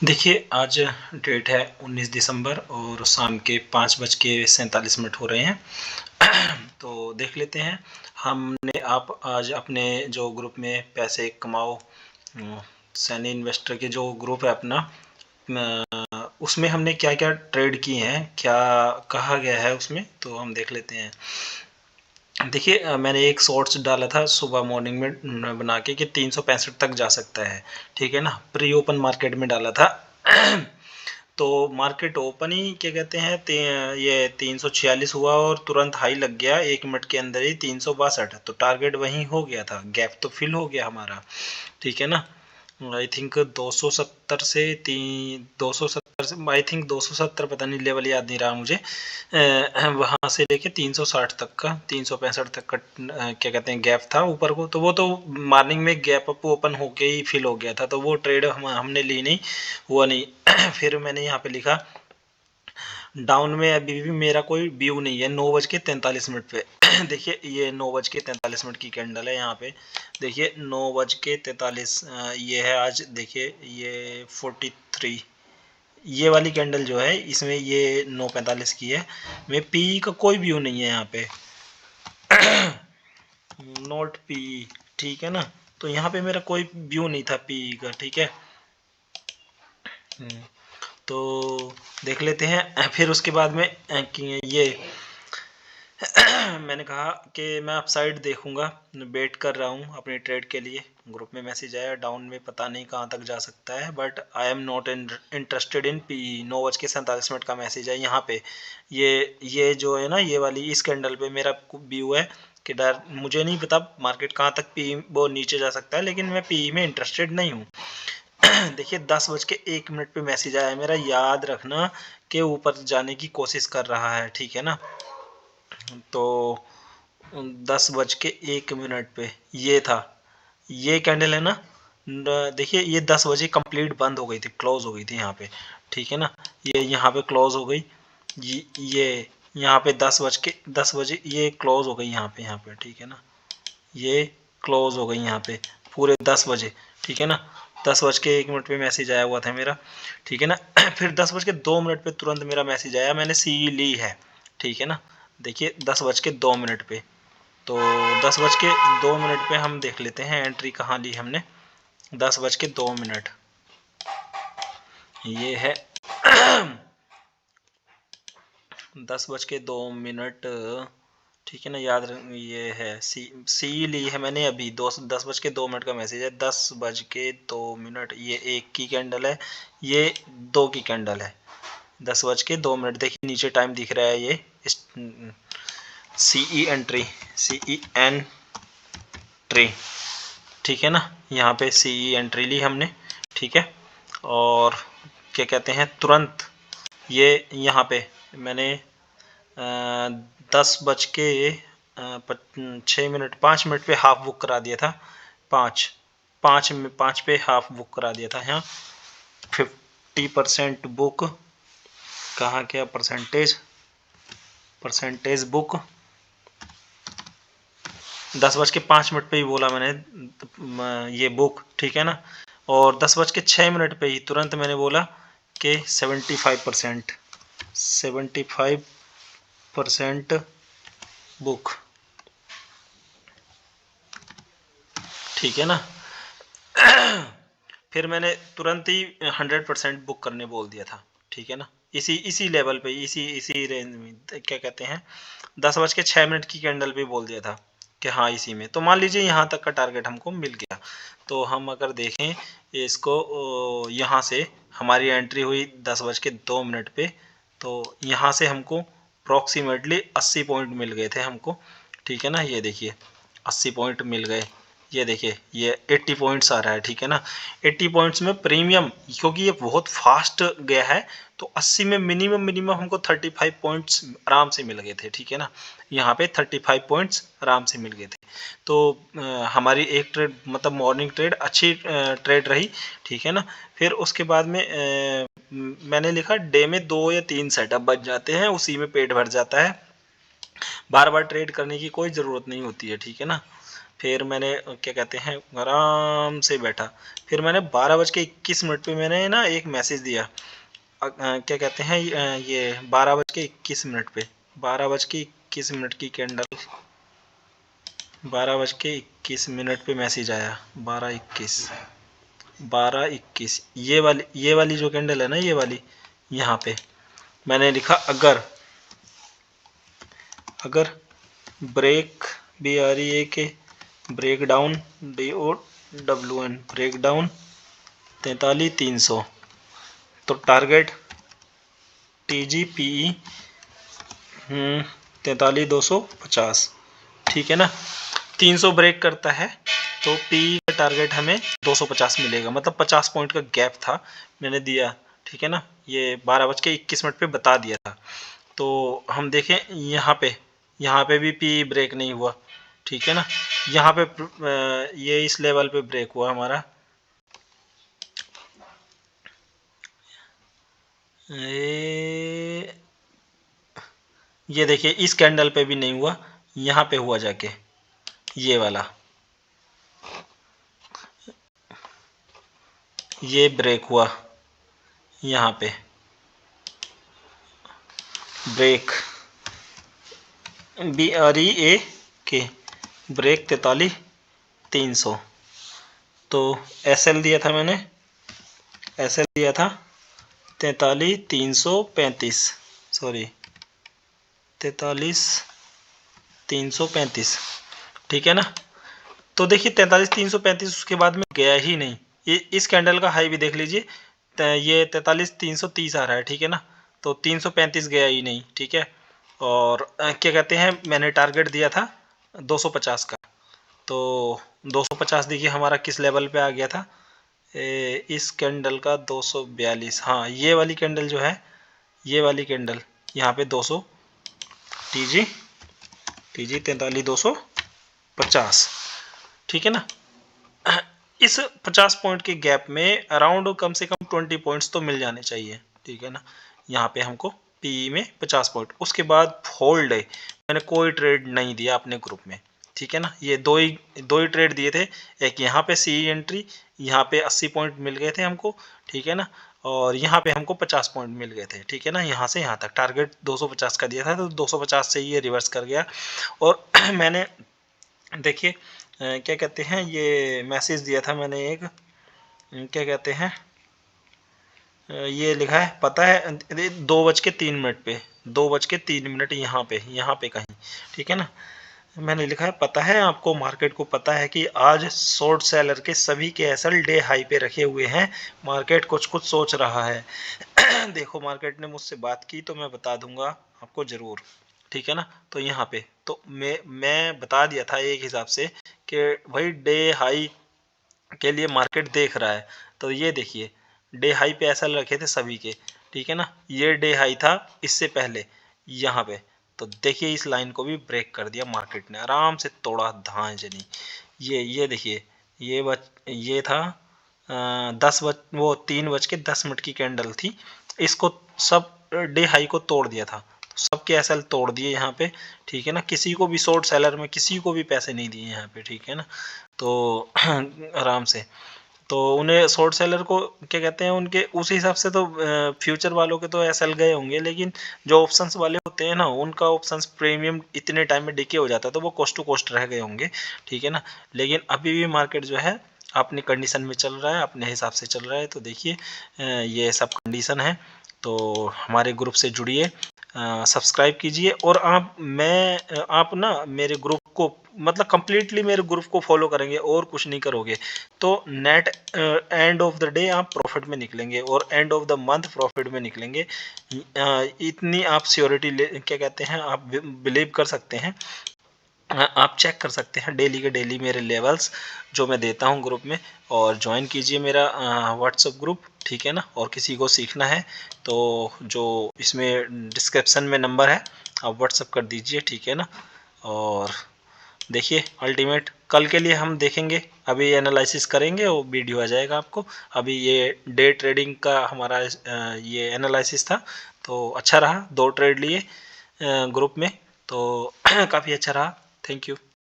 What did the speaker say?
देखिए, आज डेट है 19 दिसंबर और शाम के 5:47 हो रहे हैं। तो देख लेते हैं, हमने आप आज अपने जो ग्रुप में पैसे कमाओ सैनी इन्वेस्टर के जो ग्रुप है अपना, उसमें हमने क्या-क्या ट्रेड किए हैं, क्या कहा गया है उसमें, तो हम देख लेते हैं। देखिए, मैंने एक शॉर्ट्स डाला था सुबह मॉर्निंग में बना के कि 365 तक जा सकता है, ठीक है ना? प्री ओपन मार्केट में डाला था। तो मार्केट ओपन ही क्या कहते हैं ये 346 हुआ और तुरंत हाई लग गया 1 मिनट के अंदर ही 362, तो टारगेट वहीं हो गया था, गैप तो फिल हो गया हमारा, ठीक है ना? आई थिंक 270 से 270 से आई थिंक 270 पता नहीं, लेवल याद नहीं रहा मुझे। वहाँ से लेके 360 तक का 365 तक का क्या कहते हैं गैप था ऊपर को, तो वो तो मॉर्निंग में गैप अप ओपन होके ही फिल हो गया था, तो वो ट्रेड हमने ली नहीं, हुआ नहीं। फिर मैंने यहाँ पे लिखा डाउन में अभी भी मेरा कोई व्यू नहीं है 9:43 पे। देखिए, ये 9:43 की कैंडल है यहाँ पे। देखिए 9:43 ये है आज। देखिए ये 43 ये वाली कैंडल जो है इसमें ये 9:45 की है। मैं पी का कोई व्यू नहीं है यहाँ पे। नोट पी, ठीक है ना? तो यहाँ पे मेरा कोई व्यू नहीं था पी का, ठीक है। तो देख लेते हैं। फिर उसके बाद में ये मैंने कहा कि मैं अपसाइड देखूंगा, वेट कर रहा हूँ अपने ट्रेड के लिए। ग्रुप में मैसेज आया डाउन में पता नहीं कहाँ तक जा सकता है, but I am not interested in P. 9:47 का मैसेज है यहाँ पे। ये जो है ना, ये वाली इस कैंडल पे मेरा व्यू है कि डर मुझे नहीं पता मार्केट कहाँ तक पी वो नीचे जा सकता है, लेकिन मैं पी में इंटरेस्टेड नहीं हूँ। देखिए 10:01 पे मैसेज आया मेरा, याद रखना कि ऊपर जाने की कोशिश कर रहा है, ठीक है ना? तो 10:01 पे ये था, ये कैंडल है ना। देखिए ये 10 बजे कंप्लीट बंद हो गई थी, क्लोज हो गई थी यहाँ पे, ठीक है ना? ये यहाँ पे क्लोज हो गई। ये यहाँ पे 10 बजे ये क्लोज हो गई यहाँ पे, ठीक है ना? ये क्लोज हो गई यहाँ पे पूरे 10 बजे, ठीक है ना? 10:01 पे मैसेज आया हुआ था मेरा, ठीक है ना? फिर 10:02 पे तुरंत मेरा मैसेज आया, मैंने सी ली है, ठीक है ना? देखिए 10:02 पे, तो 10:02 पे हम देख लेते हैं एंट्री कहाँ ली हमने। 10:02 ये है। 10:02, ठीक है ना? ये है सी ली है मैंने अभी। 10:02 का मैसेज है। 10:02 ये 1 की कैंडल है, ये 2 की कैंडल है। 10:02 देखिए नीचे टाइम दिख रहा है, ये सीई एंट्री, सीई एंट्री, ठीक है ना? यहाँ पे सीई एंट्री ली हमने, ठीक है। और क्या कहते हैं तुरंत ये यहाँ पे मैंने 10:06 5 मिनट पे हाफ बुक करा दिया था। 5 पे हाफ बुक करा दिया था यहाँ। 50% बुक, कहाँ क्या परसेंटेज बुक। 10:05 पे ही बोला मैंने ये बुक, ठीक है ना? और 10:06 पे ही तुरंत मैंने बोला कि 75% बुक, ठीक है ना? फिर मैंने तुरंत ही 100% बुक करने बोल दिया था, ठीक है ना? इसी लेवल पे, इसी रेंज में, क्या कहते हैं 10:06 की कैंडल पे बोल दिया था कि हाँ इसी में। तो मान लीजिए यहाँ तक का टारगेट हमको मिल गया। तो हम अगर देखें इसको, यहाँ से हमारी एंट्री हुई 10:02 पे, तो यहाँ से हमको अप्रॉक्सीमेटली 80 पॉइंट मिल गए थे हमको, ठीक है ना? ये देखिए 80 पॉइंट मिल गए। ये देखिए ये 80 पॉइंट्स आ रहा है, ठीक है ना? 80 पॉइंट्स में प्रीमियम, क्योंकि ये बहुत फास्ट गया है, तो 80 में मिनिमम हमको 35 पॉइंट्स आराम से मिल गए थे, ठीक है ना? यहाँ पे 35 पॉइंट्स आराम से मिल गए थे। तो हमारी एक ट्रेड मतलब मॉर्निंग ट्रेड अच्छी ट्रेड रही, ठीक है ना? फिर उसके बाद में मैंने लिखा डे में 2 या 3 सेटअप बच जाते हैं, उसी में पेट भर जाता है, बार बार ट्रेड करने की कोई ज़रूरत नहीं होती है, ठीक है ना? फिर मैंने क्या कहते हैं आराम से बैठा, फिर मैंने 12:21 पे मैंने ना एक मैसेज दिया, क्या कहते हैं ये 12:21 पे, 12:21 की कैंडल, 12:21 पे मैसेज आया, 12:21 ये वाली जो कैंडल है ना, ये वाली, यहाँ पे मैंने लिखा अगर break BREAK break down DOWN break down 43,300, तो टारगेट TGPE 43,250, ठीक है ना। 300 ब्रेक करता है तो PE का टारगेट हमें 250 मिलेगा, मतलब 50 पॉइंट का गैप था, मैंने दिया, ठीक है ना। ये 12:21 पे बता दिया था। तो हम देखें यहाँ पे भी PE ब्रेक नहीं हुआ, ठीक है ना। यहाँ पे ये इस लेवल पे ब्रेक हुआ हमारा, ये देखिए इस कैंडल पे भी नहीं हुआ, यहाँ पे हुआ जाके, ये वाला, ये ब्रेक हुआ, यहाँ पे ब्रेक BREAK ब्रेक 43,300, तो SL दिया था मैंने, SL दिया था 43,335, सॉरी 43,335, ठीक है ना। तो देखिए 43,335 उसके बाद में गया ही नहीं, ये इस कैंडल का हाई भी देख लीजिए, ये 43,330 आ रहा है, ठीक है ना। तो 335 गया ही नहीं, ठीक है। और क्या कहते हैं मैंने टारगेट दिया था 250 का, तो 250 देखिए हमारा किस लेवल पे आ गया था, इस कैंडल का 242, हाँ ये वाली कैंडल जो है, ये वाली कैंडल यहाँ पे 200 TG 43,250, ठीक है ना। इस 50 पॉइंट के गैप में अराउंड कम से कम 20 पॉइंट्स तो मिल जाने चाहिए, ठीक है ना। यहाँ पे हमको PE में 50 पॉइंट, उसके बाद होल्ड है, मैंने कोई ट्रेड नहीं दिया अपने ग्रुप में, ठीक है ना। ये दो ही ट्रेड दिए थे, एक यहाँ पे CE एंट्री, यहाँ पे 80 पॉइंट मिल गए थे हमको, ठीक है ना। और यहाँ पे हमको 50 पॉइंट मिल गए थे, ठीक है ना। यहाँ से यहाँ तक टारगेट 250 का दिया था, तो 250 से ये रिवर्स कर गया। और मैंने देखिए क्या कहते हैं ये मैसेज दिया था मैंने एक, क्या कहते हैं ये लिखा है पता है 2:03 पे, 2:03 यहाँ पे कहीं, ठीक है ना। मैंने लिखा है पता है आपको, मार्केट को पता है कि आज शॉर्ट सेलर के सभी के SL डे हाई पे रखे हुए हैं, मार्केट कुछ सोच रहा है। देखो मार्केट ने मुझसे बात की तो मैं बता दूंगा आपको जरूर, ठीक है ना। तो यहाँ पे तो मैं बता दिया था एक हिसाब से कि भाई डे हाई के लिए मार्केट देख रहा है। तो ये देखिए डे हाई पे SL रखे थे सभी के, ठीक है ना। ये डे हाई था इससे पहले यहाँ पे, तो देखिए इस लाइन को भी ब्रेक कर दिया मार्केट ने, आराम से तोड़ा धांजनी। ये देखिए ये था 3:10 की कैंडल थी, इसको सब डे हाई को तोड़ दिया था, तो सबके SL तोड़ दिए यहाँ पे, ठीक है ना। किसी को भी शॉर्ट सेलर में किसी को भी पैसे नहीं दिए यहाँ पे, ठीक है ना। तो आराम से, तो उन्हें शॉर्ट सेलर को क्या कहते हैं, उनके उस हिसाब से तो फ्यूचर वालों के तो SL गए होंगे, लेकिन जो ऑप्शंस वाले होते हैं ना, उनका ऑप्शंस प्रीमियम इतने टाइम में डिके हो जाता है, तो वो कोस्ट टू कोस्ट रह गए होंगे, ठीक है ना। लेकिन अभी भी मार्केट जो है अपनी कंडीशन में चल रहा है, अपने हिसाब से चल रहा है। तो देखिए ये सब कंडीशन है, तो हमारे ग्रुप से जुड़िए, सब्सक्राइब कीजिए, और आप ना मेरे ग्रुप को मतलब कम्प्लीटली मेरे ग्रुप को फॉलो करेंगे और कुछ नहीं करोगे, तो net end of the day आप प्रॉफिट में निकलेंगे और end of the month profit में निकलेंगे। इतनी आप श्योरिटी क्या कहते हैं आप बिलीव कर सकते हैं। आप चेक कर सकते हैं डेली के डेली मेरे लेवल्स जो मैं देता हूं ग्रुप में, और ज्वाइन कीजिए मेरा व्हाट्सएप ग्रुप, ठीक है ना। और किसी को सीखना है तो जो इसमें डिस्क्रिप्शन में नंबर है आप व्हाट्सएप कर दीजिए, ठीक है ना। और देखिए अल्टीमेट कल के लिए हम देखेंगे, अभी एनालिसिस करेंगे और वीडियो आ जाएगा आपको। अभी ये डे ट्रेडिंग का हमारा ये एनालिसिस था, तो अच्छा रहा, 2 ट्रेड लिए ग्रुप में, तो काफ़ी अच्छा रहा। Thank you.